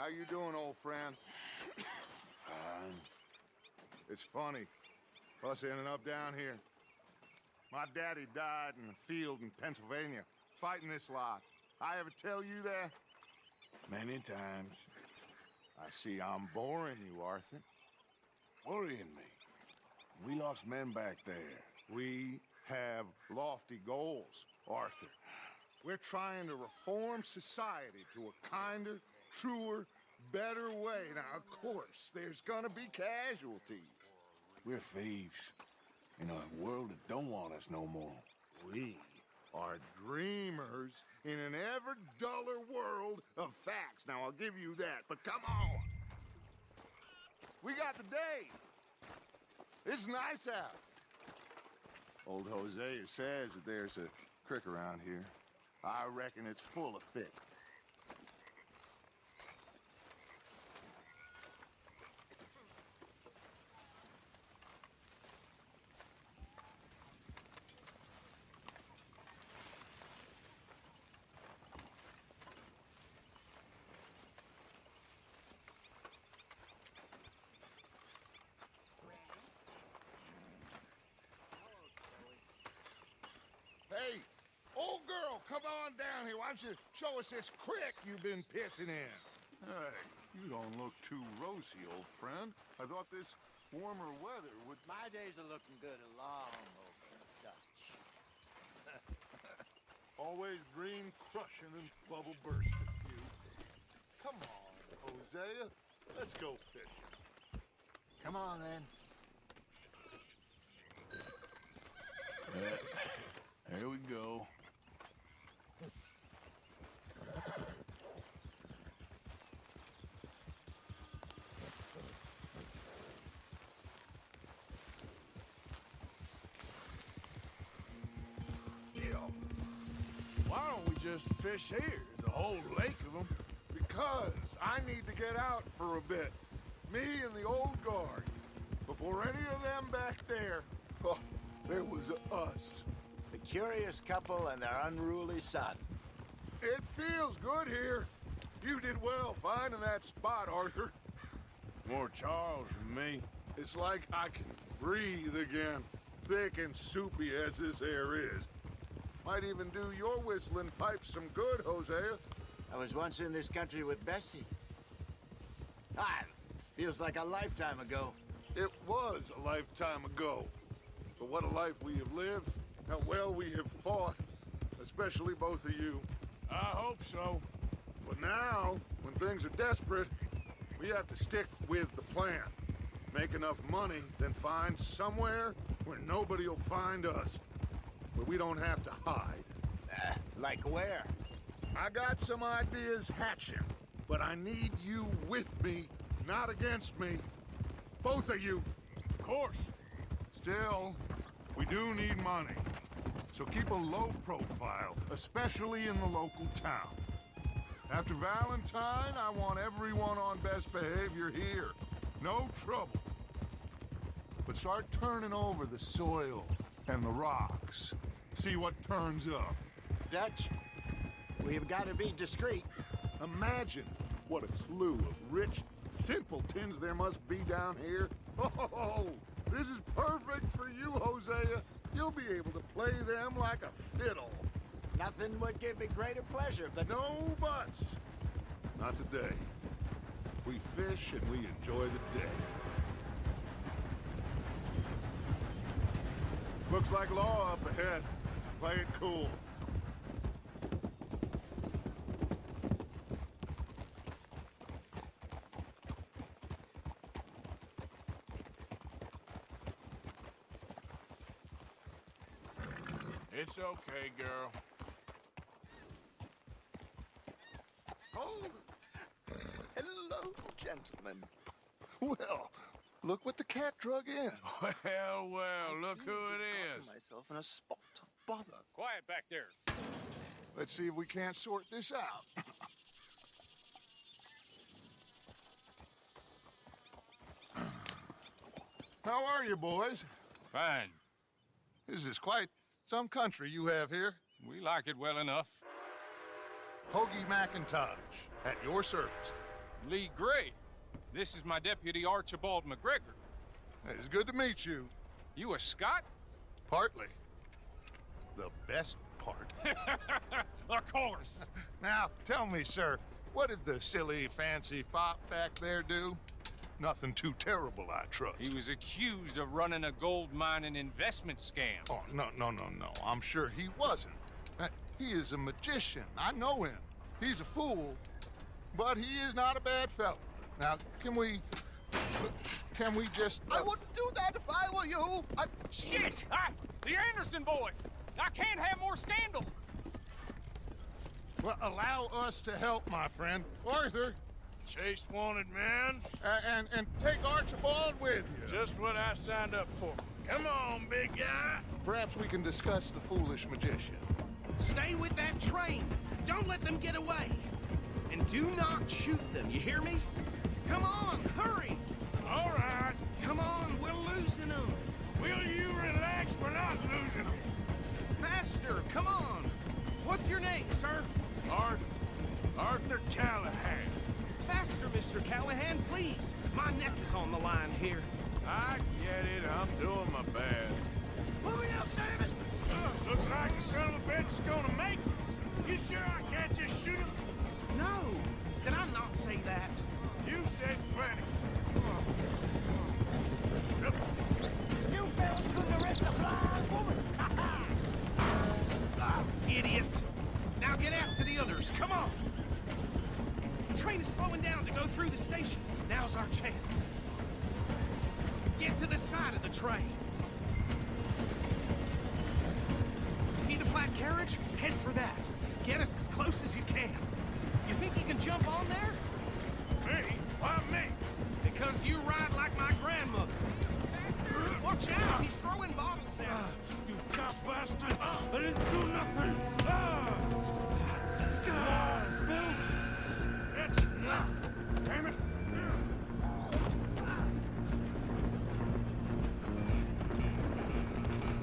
How you doing, old friend? Fine. It's funny, us ending up down here. My daddy died in a field in Pennsylvania, fighting this lot. I ever tell you that? Many times. I see I'm boring you, Arthur. Worrying me. We lost men back there. We have lofty goals, Arthur. We're trying to reform society to a kinder, truer, better way. Now, of course, there's gonna be casualties. We're thieves. In a world that don't want us no more. We are dreamers in an ever duller world of facts. Now, I'll give you that, but come on. We got the day. It's nice out. Old Hosea says that there's a creek around here. I reckon it's full of fish. Hey, old girl, come on down here. Why don't you show us this creek you've been pissing in? Hey, you don't look too rosy, old friend. I thought this warmer weather would... My days are looking good along over Dutch. Always dream crushing and bubble bursting, you. Come on, Hosea. Let's go fishing. Come on, then. Here we go. Why don't we just fish here? There's a whole lake of them. Because I need to get out for a bit. Me and the old guard. Before any of them back there, oh, there was us. The curious couple and their unruly son. It feels good here. You did well finding that spot, Arthur. More Charles than me. It's like I can breathe again, thick and soupy as this air is. Might even do your whistling pipes some good, Hosea. I was once in this country with Bessie. Ah, feels like a lifetime ago. It was a lifetime ago. But what a life we have lived, how well we have fought, especially both of you. I hope so. But now, when things are desperate, we have to stick with the plan. Make enough money, then find somewhere where nobody will find us. Where we don't have to hide. Like where? I got some ideas hatching, but I need you with me, not against me. Both of you. Of course. Still, we do need money. So keep a low profile, especially in the local town. After Valentine, I want everyone on best behavior here. No trouble. But start turning over the soil and the rocks. See what turns up. Dutch, we've got to be discreet. Imagine what a slew of rich simpletons there must be down here. Oh, this is perfect for you, Hosea. You'll be able to play them like a fiddle. Nothing would give me greater pleasure, but... No buts. Not today. We fish and we enjoy the day. Looks like law up ahead. Play it cool. It's okay, girl. Oh, hello, gentlemen. Well, look what the cat drug in. Well, look who it is. Myself in a spot of bother. Quiet back there. Let's see if we can't sort this out. How are you, boys? Fine. This is quite some country you have here. We like it well enough. Hoagie McIntosh, at your service. Lee Gray. This is my deputy Archibald McGregor. It's good to meet you. You a Scot? Partly. The best part. Of course. Now, tell me, sir, what did the silly, fancy fop back there do? Nothing too terrible, I trust. He was accused of running a gold mining investment scam. Oh, no. I'm sure he wasn't. He is a magician. I know him. He's a fool, but he is not a bad fellow. Now, can we just... I wouldn't do that if I were you. Shit! The Anderson boys! I can't have more scandal! Well, allow us to help, my friend. Arthur, Chase wanted man. and take Archibald with you. Just what I signed up for. Come on, big guy. Perhaps we can discuss the foolish magician. Stay with that train. Don't let them get away. And do not shoot them, you hear me? Come on, hurry! All right. Come on, we're losing them. Will you relax? We're not losing them. Faster, come on. What's your name, sir? Arthur Callahan. Faster, Mr. Callahan, please. My neck is on the line here. I get it. I'm doing my best. Hurry up, damn it! Looks like the son of a bitch is gonna make it. You sure I can't just shoot him? No, did I not say that? You said plenty. You fell through the rest of blind woman! Idiot! Now get after the others, come on! The train is slowing down to go through the station. Now's our chance. Get to the side of the train. See the flat carriage? Head for that. Get us as close as you can. You think you can jump on there? Me? Why me? Because you ride like my grandmother. Watch out! He's throwing bottles at us. You cop bastard! I didn't do nothing! That's enough! Damn it!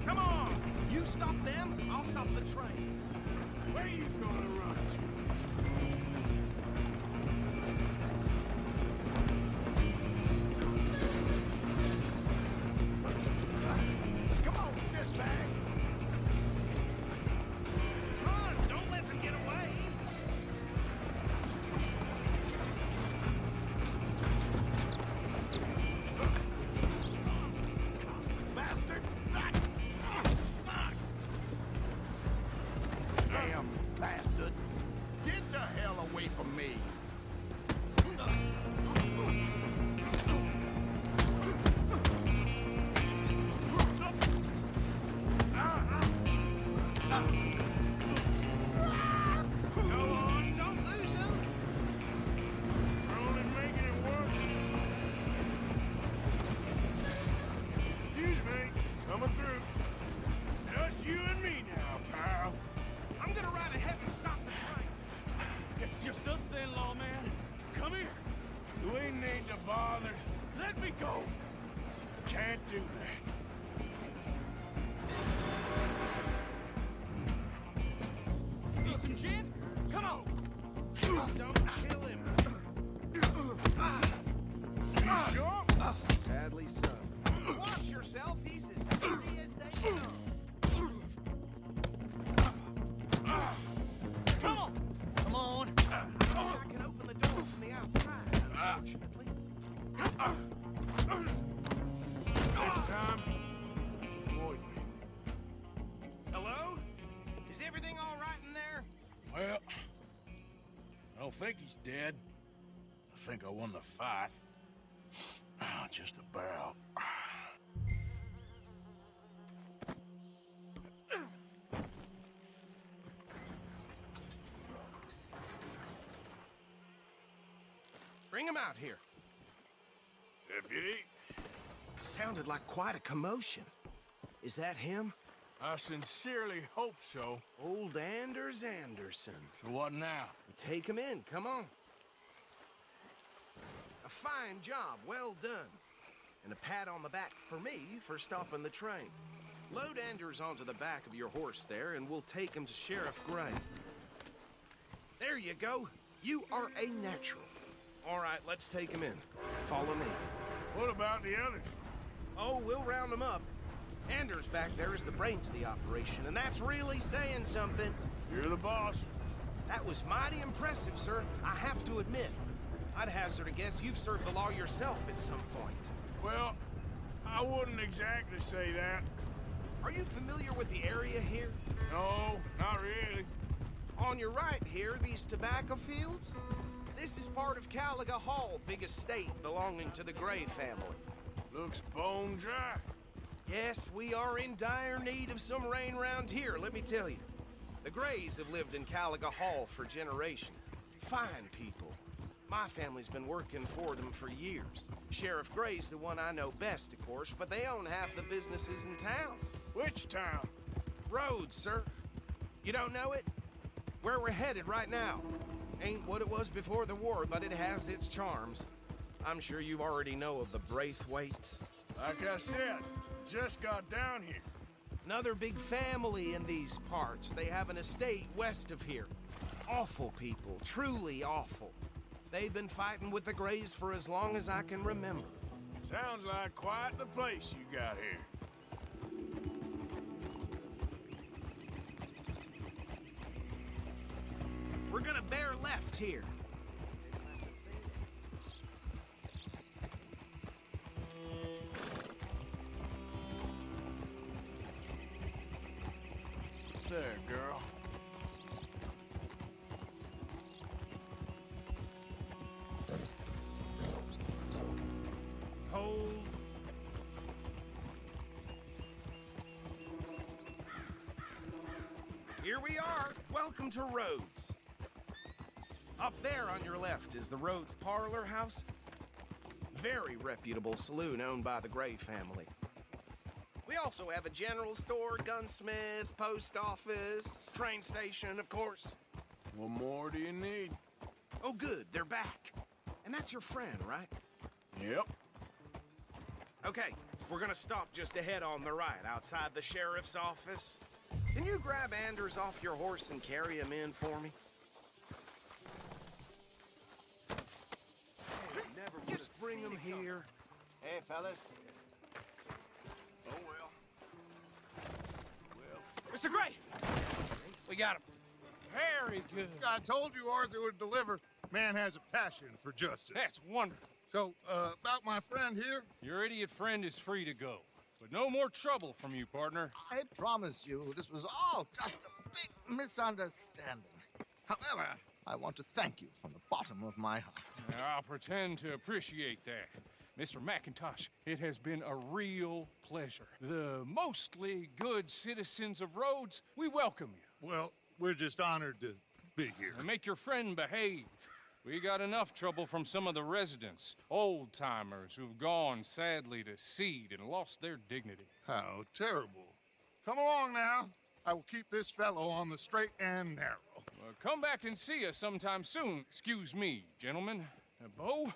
Come on! You stop them, I'll stop the train. Where you gonna run to? Come on, sit back! Run! Don't let them get away! Bastard! Damn bastard! Get the hell away from me! Go on, don't lose him! We're only making it worse. Excuse me, coming through. Just you and me now, pal. I'm gonna ride ahead and stop the train. Guess it's just us then, lawman. Come here. We need to bother. Let me go. Can't do that. Need some gin? Come on! Don't kill him. You sure? Sadly so. Watch yourself, he's as easy as they come. Come on! Come on! I can open the door from the outside, unfortunately. Next time, avoid me. Hello? Is everything all right in there? Well, I don't think he's dead. I think I won the fight. Just about. Bring him out here. Deputy, Sounded like quite a commotion. Is that him? I sincerely hope so. Old Anders Anderson. So what now? Take him in, come on. A fine job, well done. And a pat on the back for me for stopping the train. Load Anders onto the back of your horse there, and we'll take him to Sheriff Gray. There you go. You are a natural. All right, let's take him in. Follow me. What about the others? Oh, we'll round them up. Anders back there is the brains of the operation, and that's really saying something. You're the boss. That was mighty impressive, sir. I have to admit. I'd hazard a guess you've served the law yourself at some point. Well, I wouldn't exactly say that. Are you familiar with the area here? No, not really. On your right here, these tobacco fields? This is part of Caliga Hall, big estate belonging to the Gray family. Looks bone dry. Yes, we are in dire need of some rain round here, let me tell you. The Grays have lived in Caliga Hall for generations. Fine people. My family's been working for them for years. Sheriff Gray's the one I know best, of course, but they own half the businesses in town. Which town? Rhodes, sir. You don't know it? Where we're headed right now. Ain't what it was before the war, but it has its charms. I'm sure you already know of the Braithwaites. Like I said, just got down here. Another big family in these parts. They have an estate west of here. Awful people, truly awful. They've been fighting with the Grays for as long as I can remember. Sounds like quite the place you got here. We're gonna bear left here. There, girl. Hold. Here we are. Welcome to Rhodes. Up there on your left is the Rhodes Parlor House. Very reputable saloon owned by the Gray family. We also have a general store, gunsmith, post office, train station, of course. What more do you need? Oh, good, they're back. And that's your friend, right? Yep. Okay, we're gonna stop just ahead on the right, outside the sheriff's office. Can you grab Anders off your horse and carry him in for me? Just bring him here. Hey, fellas. Oh, well. Mr. Gray! We got him. Very good. I told you Arthur would deliver. Man has a passion for justice. That's wonderful. So, about my friend here? Your idiot friend is free to go. But no more trouble from you, partner. I promise you, this was all just a big misunderstanding. However, I want to thank you from the bottom of my heart. I'll pretend to appreciate that. Mr. McIntosh, it has been a real pleasure. The mostly good citizens of Rhodes, we welcome you. Well, we're just honored to be here. And make your friend behave. We got enough trouble from some of the residents, old-timers who've gone, sadly, to seed and lost their dignity. How terrible. Come along now. I will keep this fellow on the straight and narrow. Come back and see us sometime soon. Excuse me, gentlemen. Bo,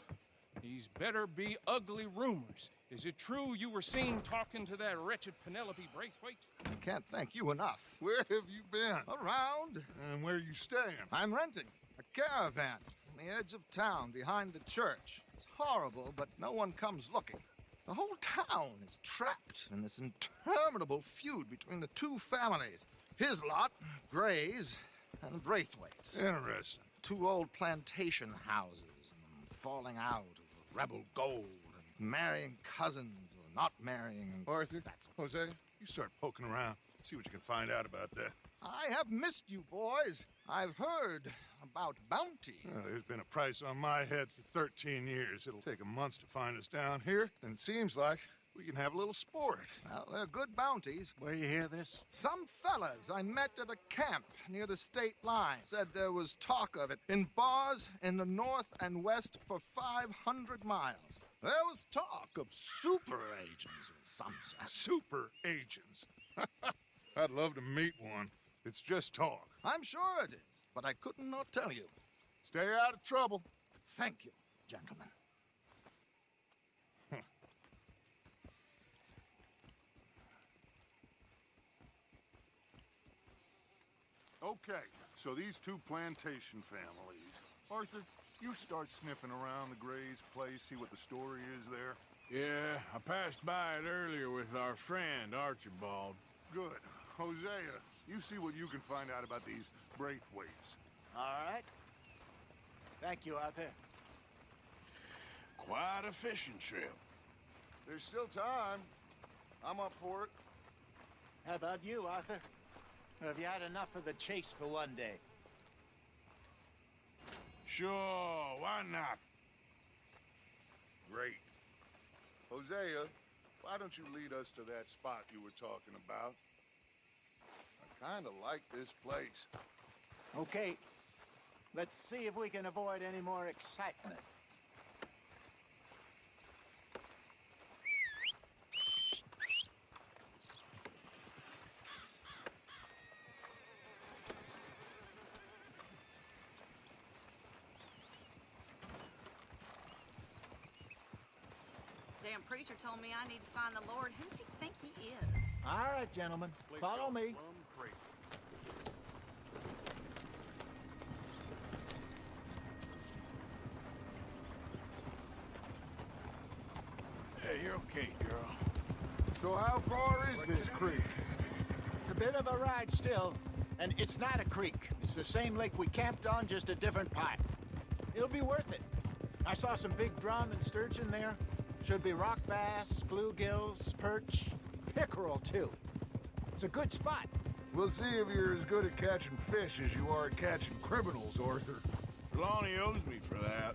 these better be ugly rumors. Is it true you were seen talking to that wretched Penelope Braithwaite? I can't thank you enough. Where have you been? Around. And where you staying? I'm renting a caravan on the edge of town behind the church. It's horrible, but no one comes looking. The whole town is trapped in this interminable feud between the two families. His lot, Gray's, and Braithwaite's. Interesting. Two old plantation houses, and falling out of rebel gold, and marrying cousins or not marrying. And Arthur, that's Jose, you start poking around. See what you can find out about that. I have missed you, boys. I've heard about bounty. Well, there's been a price on my head for 13 years. It'll take a month to find us down here, and it seems like we can have a little sport. Well, they're good bounties. Where you hear this? Some fellas I met at a camp near the state line said there was talk of it in bars in the north and west for 500 miles. There was talk of super agents of some sort. Super agents. I'd love to meet one. It's just talk. I'm sure it is, but I couldn't not tell you. Stay out of trouble. Thank you, gentlemen. Okay, so these two plantation families. Arthur, you start sniffing around the Gray's place, see what the story is there? Yeah, I passed by it earlier with our friend, Archibald. Good. Hosea, you see what you can find out about these Braithwaites. All right. Thank you, Arthur. Quite a fishing trip. There's still time. I'm up for it. How about you, Arthur? Or have you had enough of the chase for one day? Sure, why not? Great. Hosea, why don't you lead us to that spot you were talking about? I kind of like this place. Okay. Let's see if we can avoid any more excitement. Damn preacher told me I need to find the Lord. Who's he think he is? All right, gentlemen. Follow me. Hey, you're okay, girl. So how far is this creek? It's a bit of a ride still, and it's not a creek. It's the same lake we camped on, just a different part. It'll be worth it. I saw some big drum and sturgeon there. Should be rock bass, bluegills, perch, pickerel, too. It's a good spot. We'll see if you're as good at catching fish as you are at catching criminals, Arthur. Lonnie owes me for that.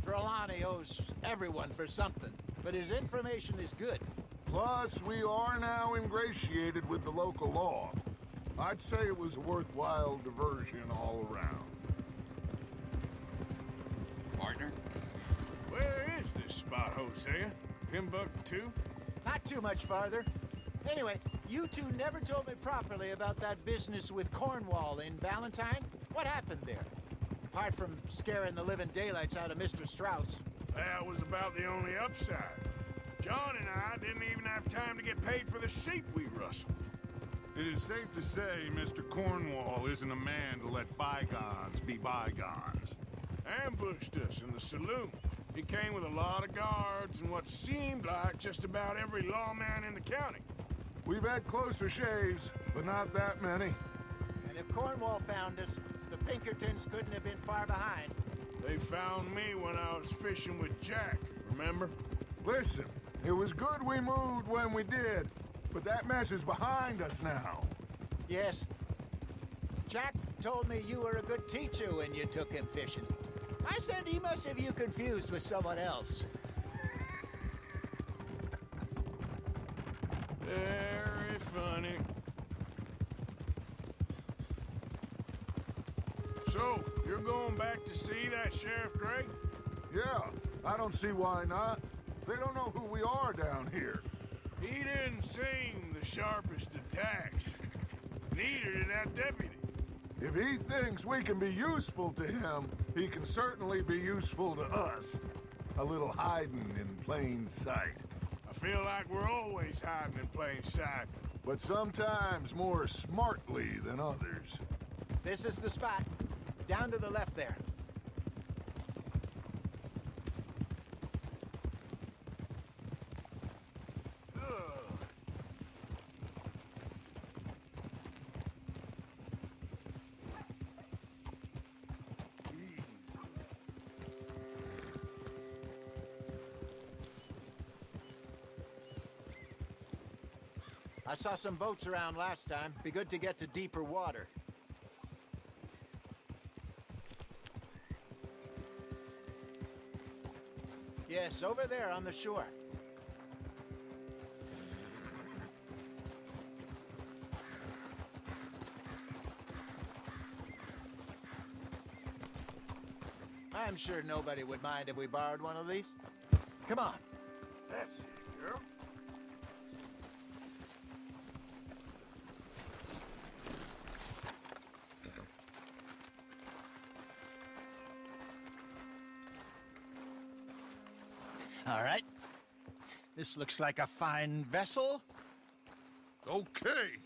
Trelawney owes everyone for something, but his information is good. Plus, we are now ingratiated with the local law. I'd say it was a worthwhile diversion all around. Partner? Where is this spot, Hosea? Timbuktu? Not too much farther. Anyway, you two never told me properly about that business with Cornwall in Valentine. What happened there? Apart from scaring the living daylights out of Mr. Strauss. That was about the only upside. John and I didn't even have time to get paid for the sheep we rustled. It is safe to say Mr. Cornwall isn't a man to let bygones be bygones. Ambushed us in the saloon. He came with a lot of guards and what seemed like just about every lawman in the county. We've had closer shaves, but not that many. And if Cornwall found us, the Pinkertons couldn't have been far behind. They found me when I was fishing with Jack, remember? Listen, it was good we moved when we did, but that mess is behind us now. Yes. Jack told me you were a good teacher when you took him fishing. I said he must have you confused with someone else. Very funny. So, you're going back to see that Sheriff Gray? Yeah, I don't see why not. They don't know who we are down here. He didn't seem the sharpest attacks. Neither did that deputy. If he thinks we can be useful to him, he can certainly be useful to us. A little hiding in plain sight. I feel like we're always hiding in plain sight. But sometimes more smartly than others. This is the spot. Down to the left there. I saw some boats around last time. Be good to get to deeper water. Yes, over there on the shore. I'm sure nobody would mind if we borrowed one of these. Come on. That's it, girl. All right. This looks like a fine vessel. Okay.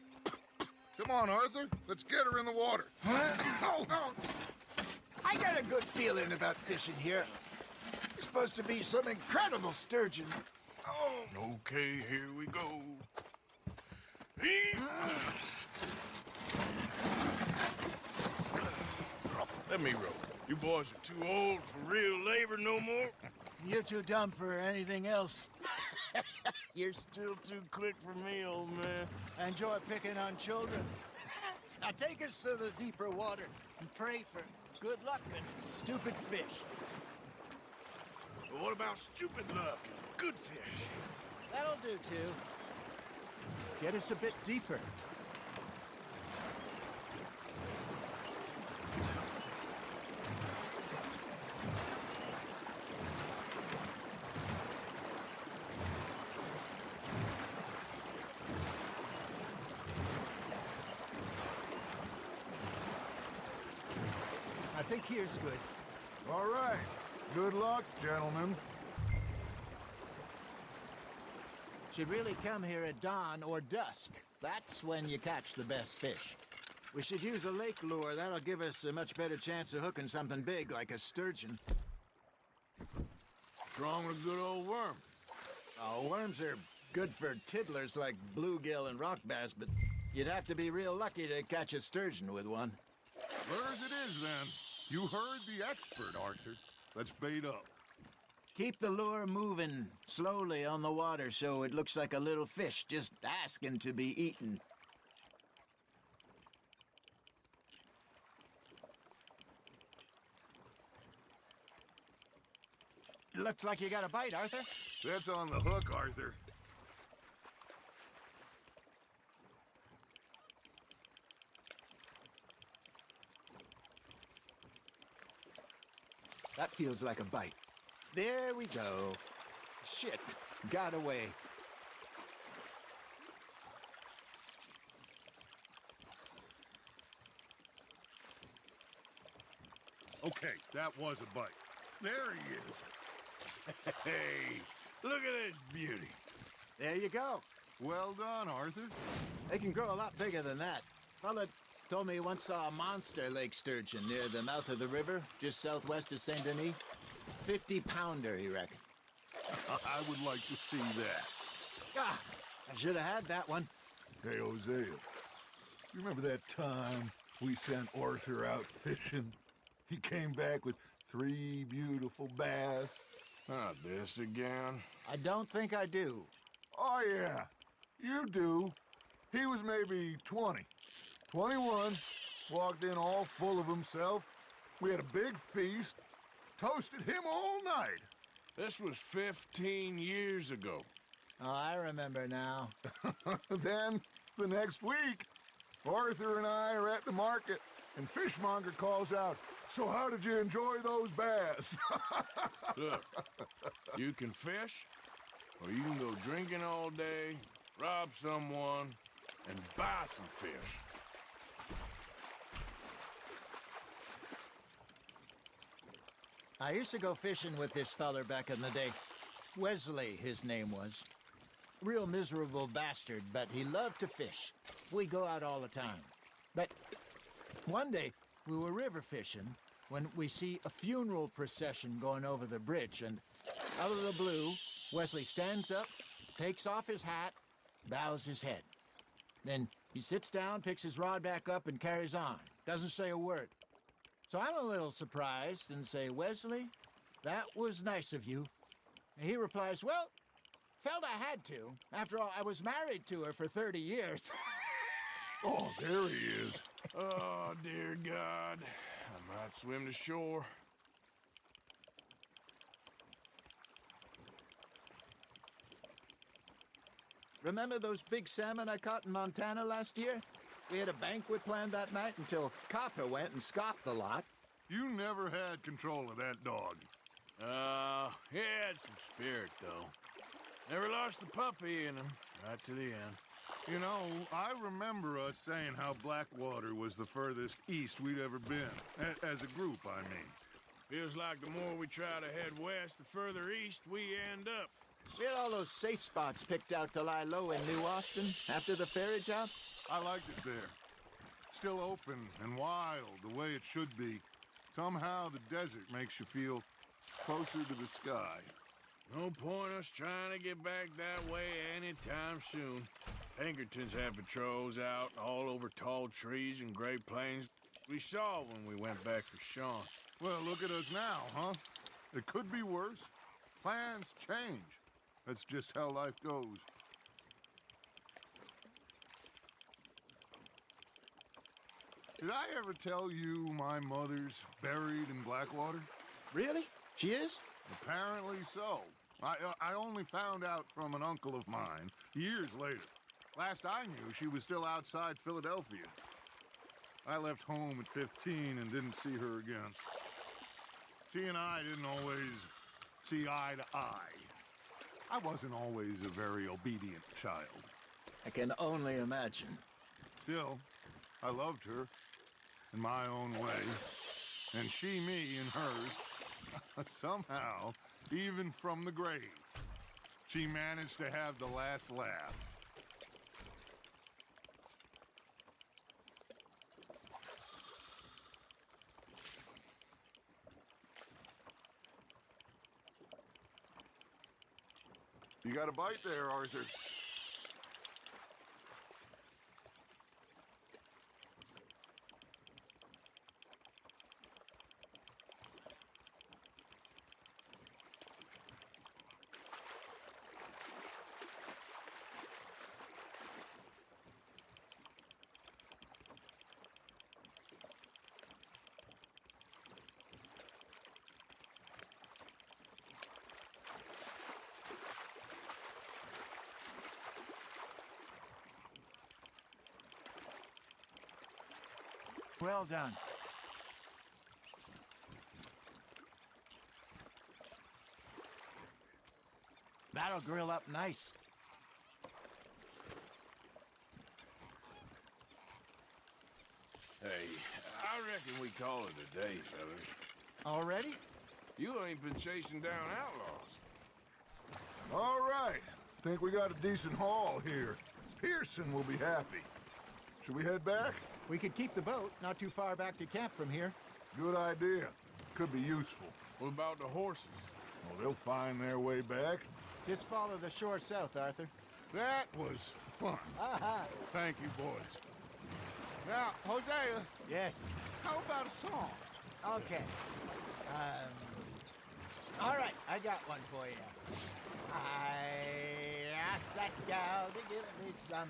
Come on, Arthur. Let's get her in the water. I I got a good feeling about fishing here. There's supposed to be some incredible sturgeon. Oh. Okay, here we go. Let me row. You boys are too old for real labor no more. You're too dumb for anything else. You're still too quick for me, old man. I enjoy picking on children. Now take us to the deeper water and pray for good luck and stupid fish. But what about stupid luck and good fish? That'll do, too. Get us a bit deeper. I think here's good. All right. Good luck, gentlemen. Should really come here at dawn or dusk. That's when you catch the best fish. We should use a lake lure. That'll give us a much better chance of hooking something big like a sturgeon. What's wrong with a good old worm? Oh, worms are good for tiddlers like bluegill and rock bass, but you'd have to be real lucky to catch a sturgeon with one. Where's it is, then? You heard the expert, Arthur. Let's bait up. Keep the lure moving slowly on the water so it looks like a little fish just asking to be eaten. Looks like you got a bite, Arthur. That's on the hook, Arthur. That feels like a bite. There we go. Shit, got away. Okay, that was a bite. There he is. Hey, look at this beauty. There you go. Well done, Arthur. They can grow a lot bigger than that. Fella told me he once saw a monster lake sturgeon near the mouth of the river, just southwest of Saint Denis. 50-pounder, he reckoned. I would like to see that. Ah, I should have had that one. Hey, Hosea, you remember that time we sent Arthur out fishing? He came back with 3 beautiful bass. Not this again. I don't think I do. Oh, yeah, you do. He was maybe 20, 21, walked in all full of himself. We had a big feast, toasted him all night. This was 15 years ago. Oh, I remember now. Then, the next week, Arthur and I are at the market, and Fishmonger calls out, "So how did you enjoy those bass?" Look, you can fish, or you can go drinking all day, rob someone, and buy some fish. I used to go fishing with this feller back in the day. Wesley, his name was. Real miserable bastard, but he loved to fish. We go out all the time. But one day, we were river fishing when we see a funeral procession going over the bridge, and out of the blue, Wesley stands up, takes off his hat, bows his head. Then he sits down, picks his rod back up, and carries on. Doesn't say a word. So I'm a little surprised and say, "Wesley, that was nice of you." And he replies, "Well, felt I had to. After all, I was married to her for 30 years. Oh, there he is. Oh, dear God. I might swim to shore. Remember those big salmon I caught in Montana last year? We had a banquet planned that night until Copper went and scoffed the lot. You never had control of that dog. He had some spirit, though. Never lost the puppy in him, right to the end. You know, I remember us saying how Blackwater was the furthest east we'd ever been. As a group, I mean. Feels like the more we try to head west, the further east we end up. We had all those safe spots picked out to lie low in New Austin after the ferry job. I liked it there. Still open and wild, the way it should be. Somehow the desert makes you feel closer to the sky. No point us trying to get back that way anytime soon. Pinkertons had patrols out all over tall trees and Great Plains. We saw when we went back for Sean. Well, look at us now, huh? It could be worse. Plans change. That's just how life goes. Did I ever tell you my mother's buried in Blackwater? Really? She is? Apparently so. I only found out from an uncle of mine years later. Last I knew, she was still outside Philadelphia. I left home at 15 and didn't see her again. She and I didn't always see eye to eye. I wasn't always a very obedient child. I can only imagine. Still, I loved her in my own way, and she me in hers. Somehow, even from the grave, she managed to have the last laugh. You got a bite there, Arthur. Well done. That'll grill up nice. Hey, I reckon we call it a day, fellas. Already? You ain't been chasing down outlaws. All right. Think we got a decent haul here. Pearson will be happy. Should we head back? We could keep the boat not too far back to camp from here. Good idea. Could be useful. What about the horses? Well, they'll find their way back. Just follow the shore south, Arthur. That was fun. Aha! Thank you, boys. Now, Hosea, Yes. how about a song? Okay. All right, I got one for you. I asked that gal to give me some.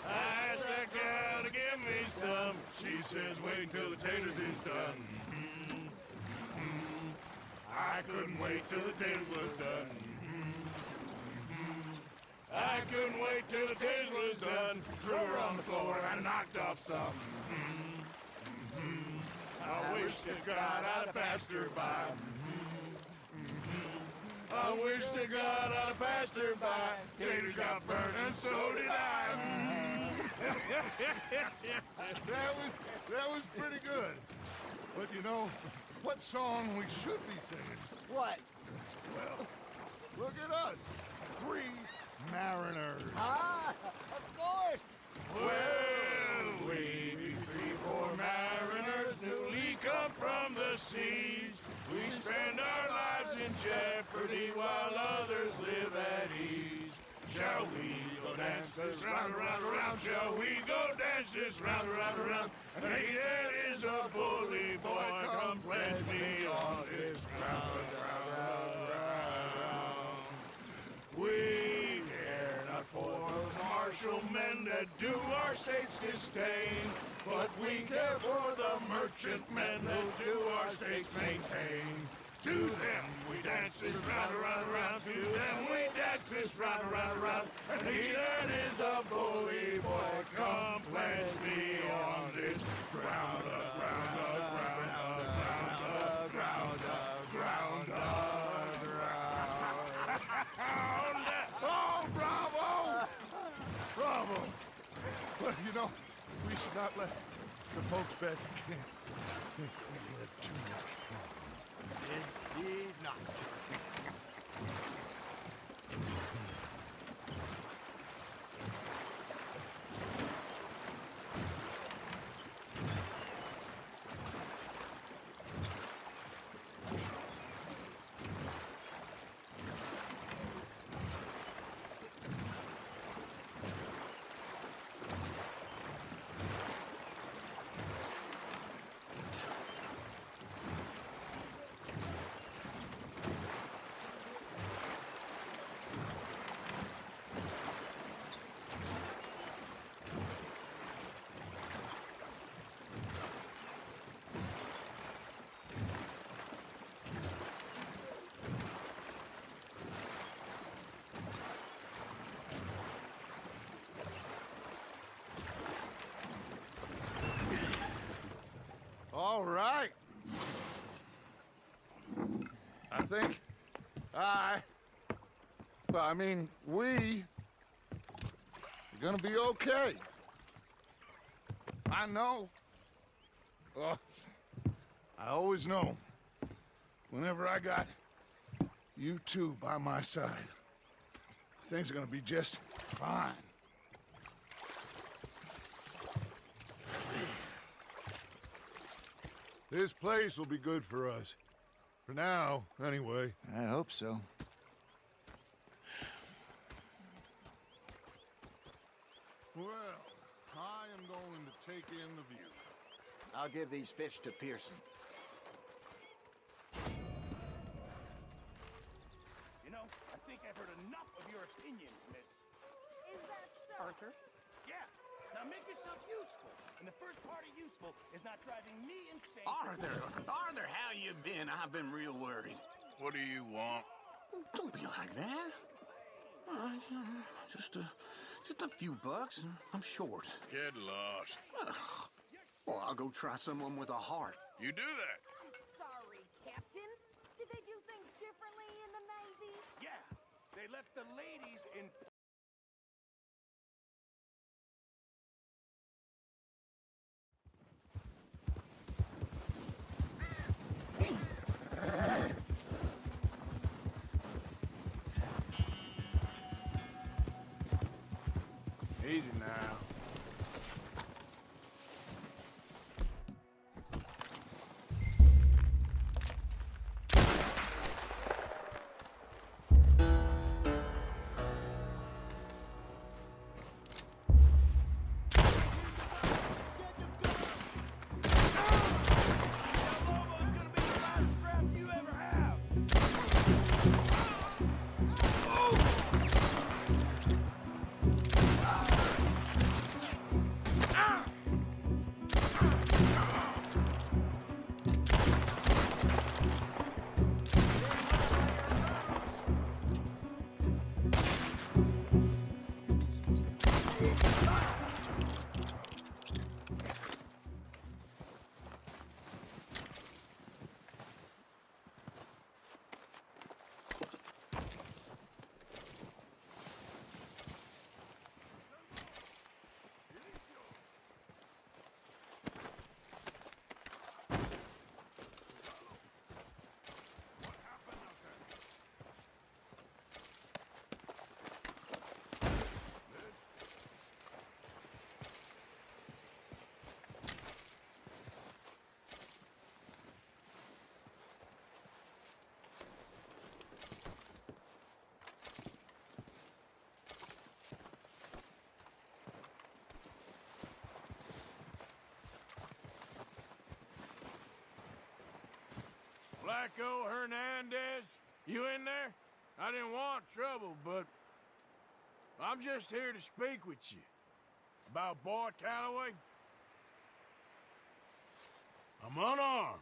I asked that gal to give me some. She says, wait till the taters is done. I couldn't wait till the taters was done. I couldn't wait till the taters was done. Threw her on the floor and I knocked off some. I wish to God I'd passed her by. I wish to God I'd passed her by. Taters got burned and so did I. That was pretty good. But you know, what song we should be singing? What? Well, look at us. 3 mariners. Ah, of course. Well, we be 3 poor mariners newly come from the seas. We spend our lives in jeopardy while others live at ease. Shall we go dance this round, around, around? Shall we go dance this round, around, around? Hey, there is a bully boy, come pledge me on this ground, round, round. We care not for those martial men that do our states disdain, but we care for the merchant men who do our states maintain. To them we dance this round, around, around. To them we dance this round, around, around. And he that is a bully boy, come pledge me on this ground, ground, ground, ground, ground, ground, ground. Oh, bravo! Bravo! Well, you know, we should not let the folks back in camp think we had too much fun. Indeed not. I think I mean, we are gonna be okay. I know. Oh, I always know. Whenever I got you two by my side, things are gonna be just fine. This place will be good for us. For now, anyway. I hope so. Well, I am going to take in the view. I'll give these fish to Pearson. You know, I think I've heard enough of your opinions, miss. Is that so? Arthur? Yeah. Now make yourself useful. And the first part of useful is not driving me insane. Arthur, how you been? I've been real worried. What do you want? Don't be like that. All right, just a few bucks. I'm short. Get lost. Well, I'll go try someone with a heart. You do that. Sorry, Captain. Did they do things differently in the Navy? Yeah. They left the ladies in... Easy now. Blacko Hernandez, you in there? I didn't want trouble, but I'm just here to speak with you. About Boy Calloway. I'm unarmed.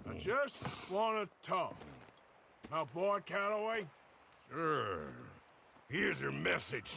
I just want to talk. About Boy Calloway? Sure. Here's your message.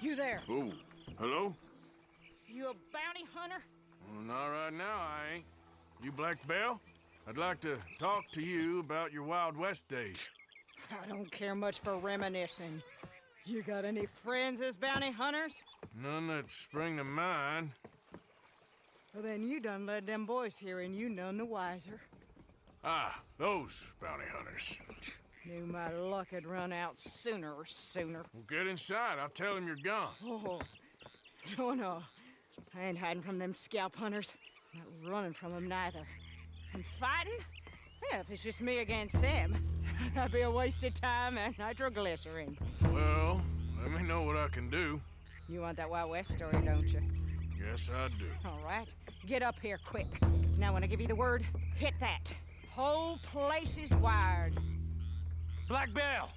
You there? Oh, hello? You a bounty hunter? Well, not right now, I ain't. You Black Belle? I'd like to talk to you about your Wild West days. I don't care much for reminiscing. You got any friends as bounty hunters? None that spring to mind. Well, then you done led them boys here and you none the wiser. Ah, those bounty hunters. Knew my luck had run out sooner or sooner. Well, get inside. I'll tell them you're gone. Oh, no. I ain't hiding from them scalp hunters. Not running from them neither. And fighting? Yeah, if it's just me against them, that'd be a waste of time and nitroglycerin. Well, let me know what I can do. You want that Wild West story, don't you? Yes, I do. All right. Get up here quick. Now, when I give you the word, hit that. Whole place is wired. Black Belle,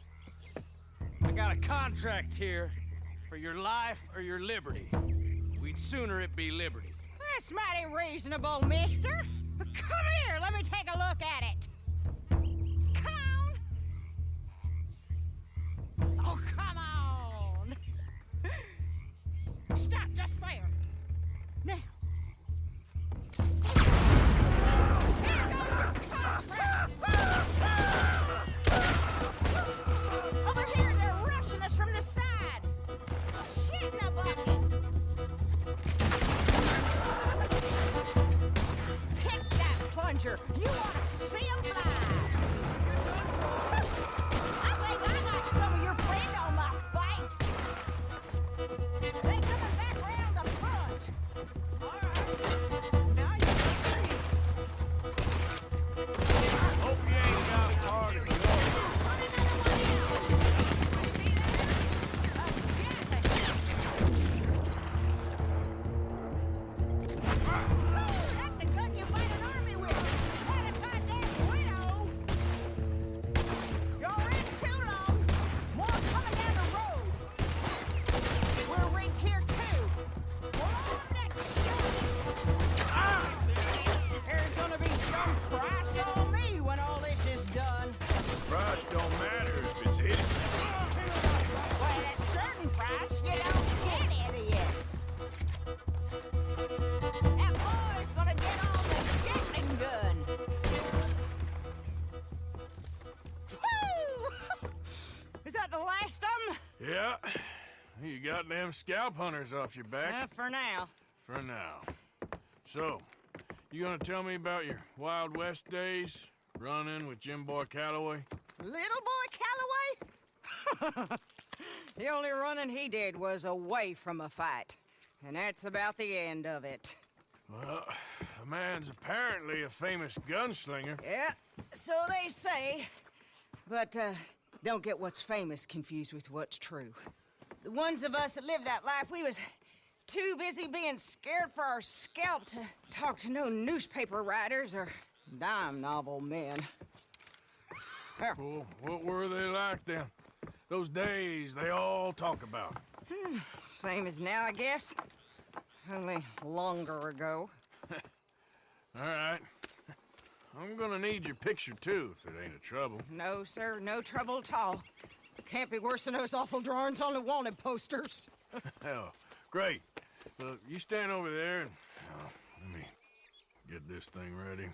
I got a contract here for your life or your liberty. We'd sooner it be liberty. That's mighty reasonable, mister. Come here, let me take a look at it. Come on. Oh, come on. Stop just there. Now. Here goes your contract. Over here, they're rushing us from the side. Shit in a bucket. Pick that plunger. You want to see him fly. I think I got some of your friend on my face. They coming back round the front. All right. Now you Hope you ain't got far to go. That's a gun you fight an army with. Not a goddamn widow. Your rent's too long. More coming down the road. We're rigged here too. We're on that There's gonna be some price on me when all this is done. Price don't matter if it's hidden. Well, at a certain price, you don't get idiots. That boy's gonna get on the Gatling gun. Woo! Is that the last of them? Yeah. You got them scalp hunters off your back. For now. For now. So, you gonna tell me about your Wild West days? Running with Jim Boy Calloway? Little boy Calloway? The only running he did was away from a fight. And that's about the end of it. Well, the man's apparently a famous gunslinger. Yeah, so they say. But don't get what's famous confused with what's true. The ones of us that lived that life, we was too busy being scared for our scalp to talk to no newspaper writers or dime novel men. Well, what were they like then? Those days they all talk about. Same as now, I guess. Only longer ago. All right. I'm gonna need your picture, too, if it ain't a trouble. No, sir, no trouble at all. Can't be worse than those awful drawings on the wanted posters. Hell, great. Look, you stand over there and let me get this thing ready.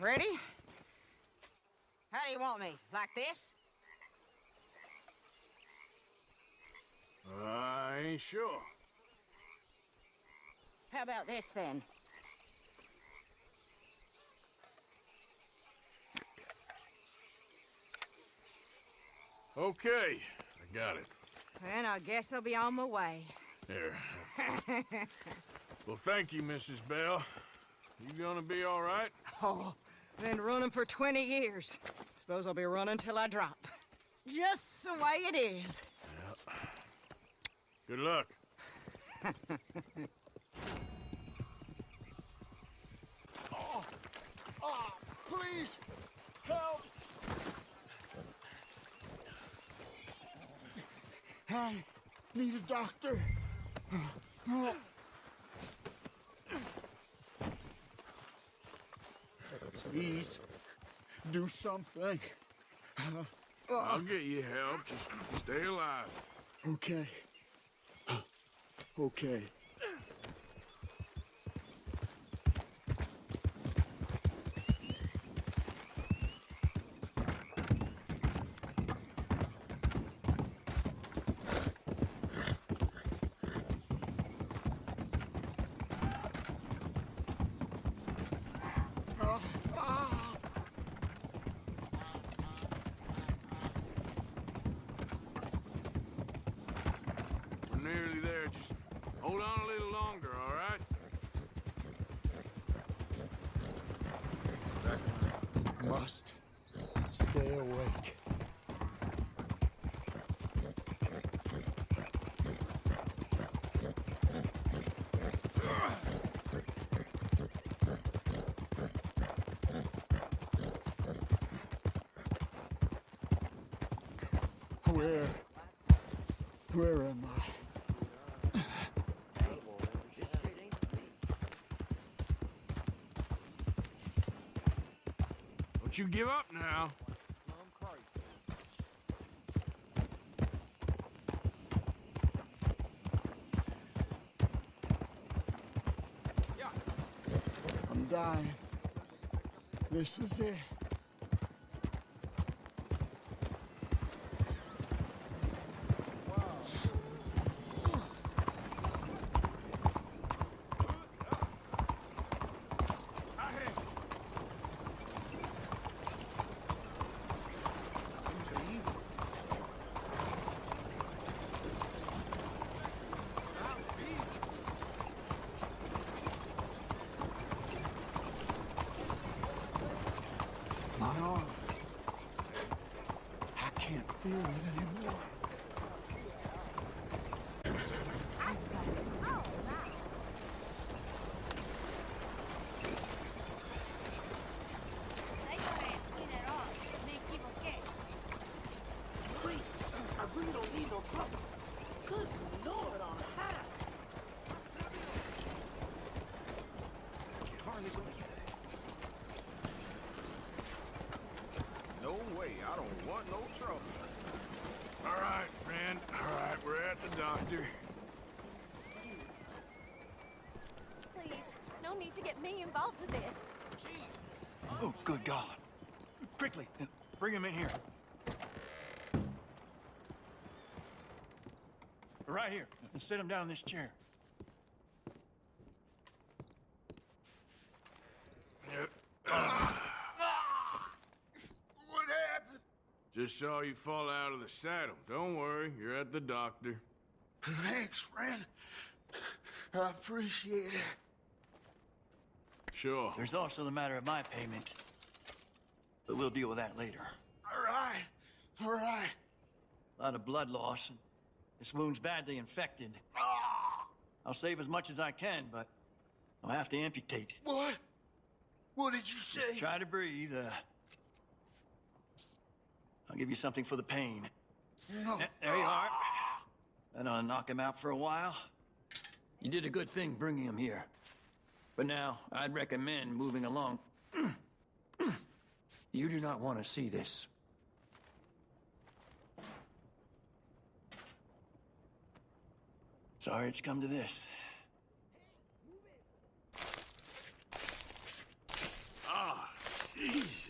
Ready? How do you want me? Like this? I ain't sure. How about this, then? Okay, I got it. And I guess I'll be on my way. There. Well, thank you, Mrs. Bell. You gonna be all right? Oh, been running for 20 years. Suppose I'll be running till I drop. Just the way it is. Yeah. Good luck. Please, help! I need a doctor. Please, do something. I'll get you help. Just stay alive. Okay. Okay. We're nearly there. Just hold on a little longer, all right? Must stay awake. Where am I? Don't you give up now. I'm dying. This is it. My arm. I can't feel it anymore. Please, I really don't need no trouble. Good Lord on high. I can hardly believe it. No way, I don't want no trouble. All right, friend. All right, we're at the doctor. Please, no need to get me involved with this. Oh, good God. Quickly, bring him in here. Right here. Sit him down in this chair. What happened? Just saw you fall out of the saddle. Don't worry, you're at the doctor. Thanks, friend. I appreciate it. Sure. There's also the matter of my payment. But we'll deal with that later. All right. All right. A lot of blood loss, and this wound's badly infected. I'll save as much as I can, but I'll have to amputate. What? What did you say? Just try to breathe. I'll give you something for the pain. No. There you are. Then I'll knock him out for a while. You did a good thing bringing him here. But now, I'd recommend moving along. You do not want to see this. Sorry it's come to this. Ah, Jesus.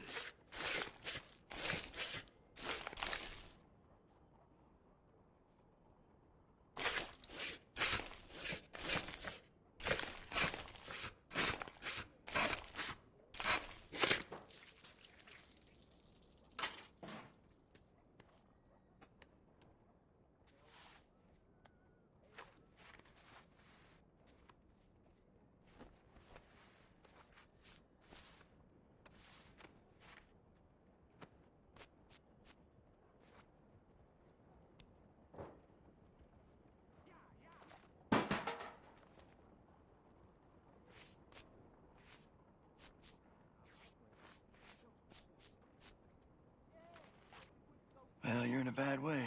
Well, you're in a bad way.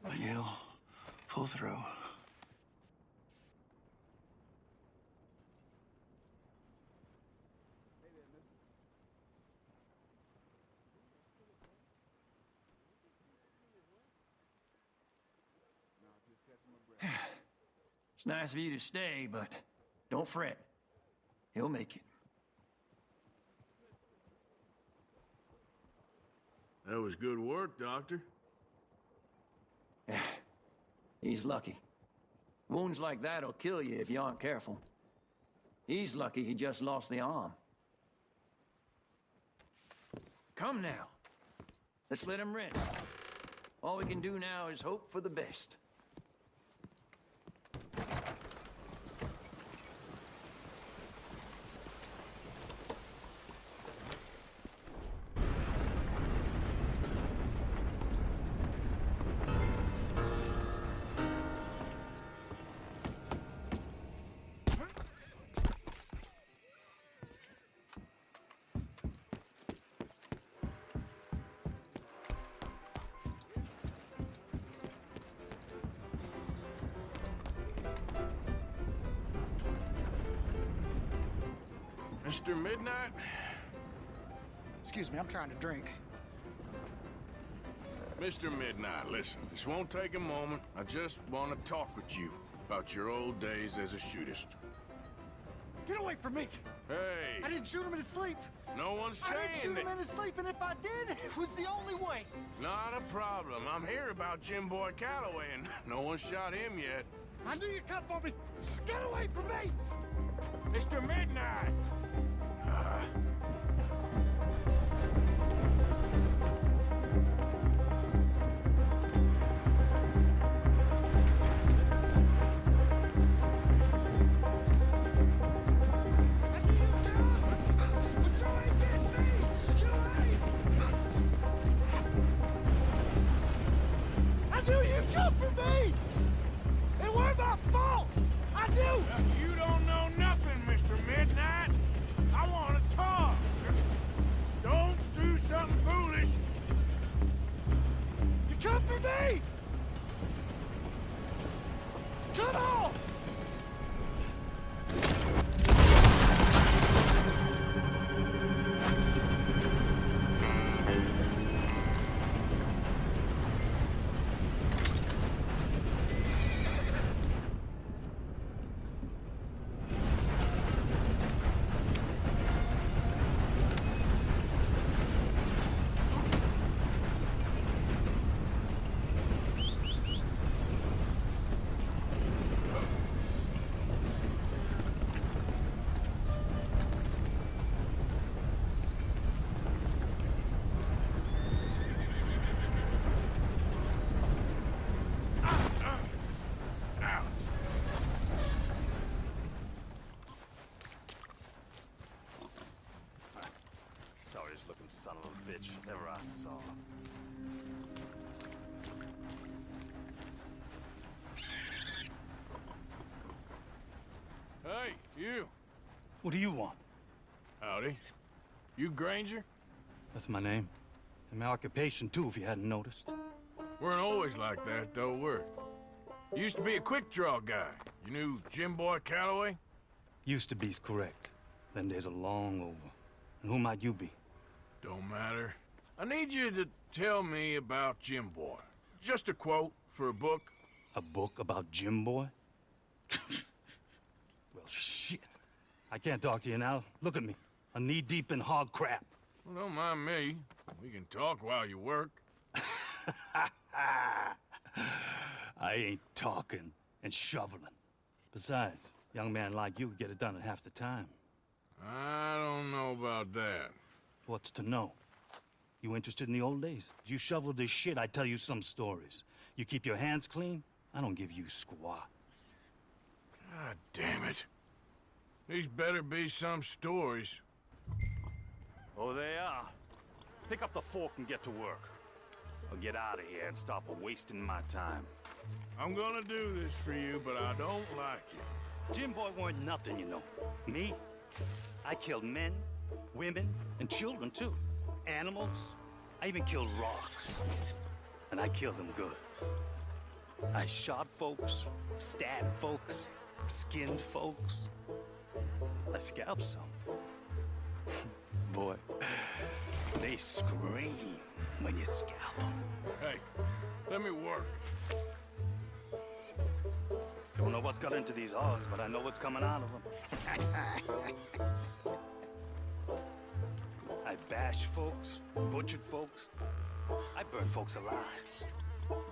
But you'll pull through. It's nice of you to stay, but don't fret. He'll make it. That was good work, Doctor. He's lucky. Wounds like that'll kill you if you aren't careful. He's lucky he just lost the arm. Come now. Let's let him rest. All we can do now is hope for the best. Mr. Midnight? Excuse me, I'm trying to drink. Mr. Midnight, listen, this won't take a moment. I just want to talk with you about your old days as a shootist. Get away from me! Hey! I didn't shoot him in his sleep! No one's saying I didn't shoot him in his sleep, and if I did, it was the only way! Not a problem. I'm here about Jim Boy Calloway, and no one shot him yet. I knew you'd come for me! Get away from me! Mr. Midnight! I knew you'd come for me! It weren't my fault! I knew! You don't know nothing, Mr. Midnight. I want to talk. Don't do something foolish. You come for me! Come on! Sorriest-looking son of a bitch ever I saw. Hey, you. What do you want? Howdy. You Granger? That's my name. And my occupation, too, if you hadn't noticed. Weren't always like that, though, were you? Used to be a quick-draw guy. You knew Jim Boy Calloway? Used to be's correct. Then there's a long over. And who might you be? Don't matter. I need you to tell me about Jim Boy. Just a quote for a book. A book about Jim Boy? Well, shit. I can't talk to you now. Look at me. I'm knee-deep in hog crap. Well, don't mind me. We can talk while you work. I ain't talking and shoveling. Besides, a young man like you could get it done in half the time. I don't know about that. What's to know? You interested in the old days? You shovel this shit, I tell you some stories. You keep your hands clean, I don't give you squat. God damn it. These better be some stories. Oh, they are. Pick up the fork and get to work. I'll get out of here and stop wasting my time. I'm gonna do this for you, but I don't like it. Jim Boy weren't nothing, you know. Me? I killed men, women, and children, too. Animals. I even killed rocks. And I killed them good. I shot folks, stabbed folks, skinned folks. I scalped some. Boy, they scream when you scalp them. Hey, let me work. Don't know what's got into these hogs, but I know what's coming out of them. I bash folks, butchered folks. I burn folks alive.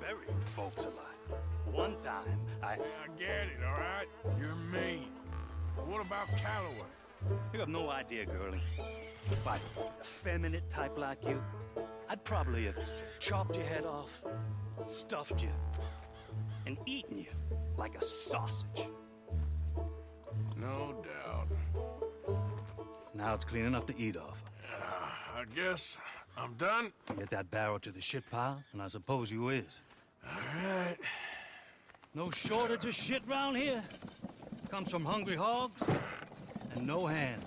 Buried folks alive. One time, I get it, all right? You're mean. But what about Calloway? You have no idea, girlie. By a effeminate type like you, I'd probably have chopped your head off, stuffed you, and eaten you like a sausage. No doubt. Now it's clean enough to eat off. I guess I'm done. Get that barrel to the shit pile, and I suppose you is. All right. No shortage of shit round here. Comes from hungry hogs and no hands.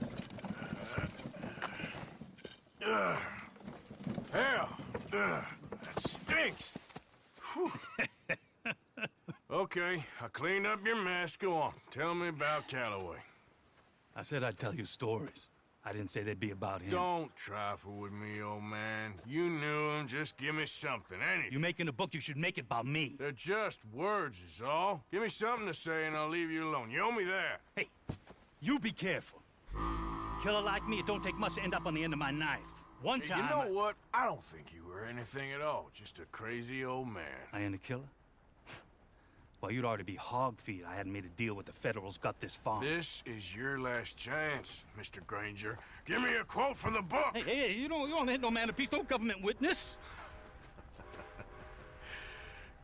Hell, that stinks. Okay, I cleaned up your mess. Go on. Tell me about Calloway. I said I'd tell you stories. I didn't say they'd be about him. Don't trifle with me, old man. You knew him. Just give me something, anything. You making a book, you should make it about me. They're just words, is all. Give me something to say and I'll leave you alone. You owe me that. Hey, you be careful. Killer like me, it don't take much to end up on the end of my knife. One time... You know what? I don't think you were anything at all. Just a crazy old man. I ain't a killer? Well, you'd already be hog feed. I hadn't made a deal with the Federals, got this far. This is your last chance, Mr. Granger. Give me a quote for the book! Hey, you don't hit no man of peace, no government witness.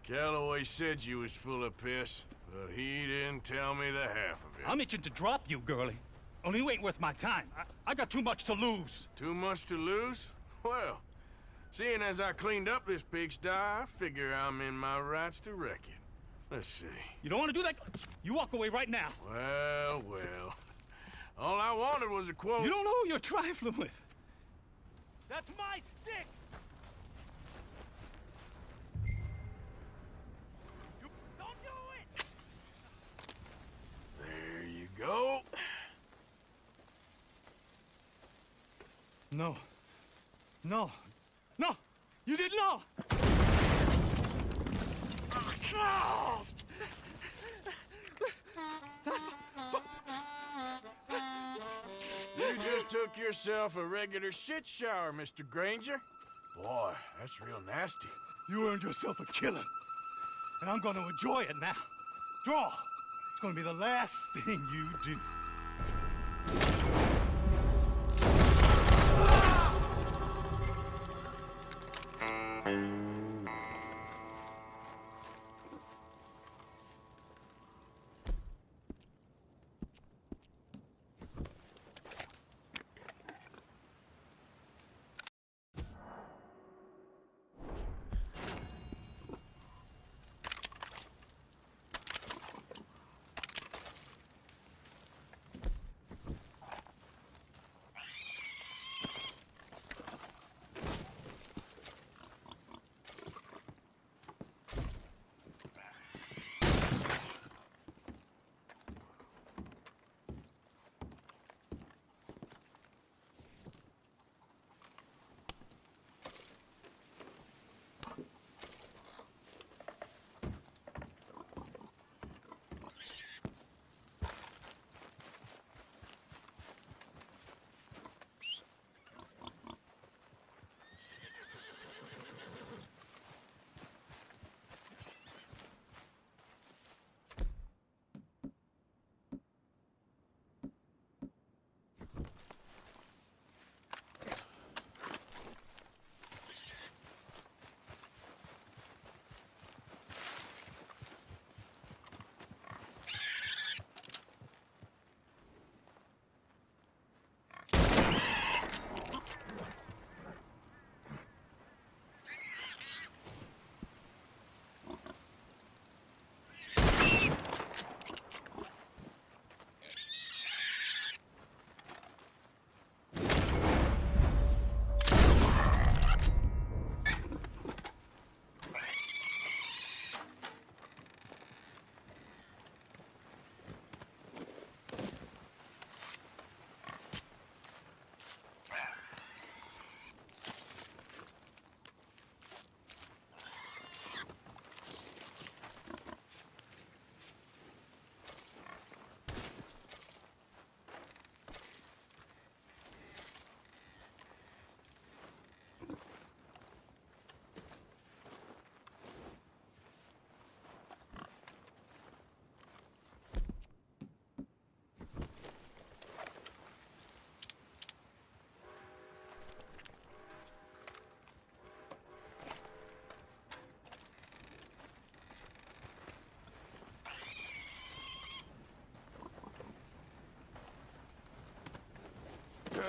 Calloway said you was full of piss, but he didn't tell me the half of it. I'm itching to drop you, girlie. Only you ain't worth my time. I got too much to lose. Too much to lose? Well, seeing as I cleaned up this pigsty, I figure I'm in my rights to wreck it. Let's see. You don't want to do that? You walk away right now. Well. All I wanted was a quote. You don't know who you're trifling with. That's my stick! Don't do it! There you go. No. You didn't know! You just took yourself a regular shit shower, Mr. Granger. Boy, that's real nasty. You earned yourself a killing. And I'm gonna enjoy it now. Draw! It's gonna be the last thing you do.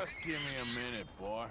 Just give me a minute, boy.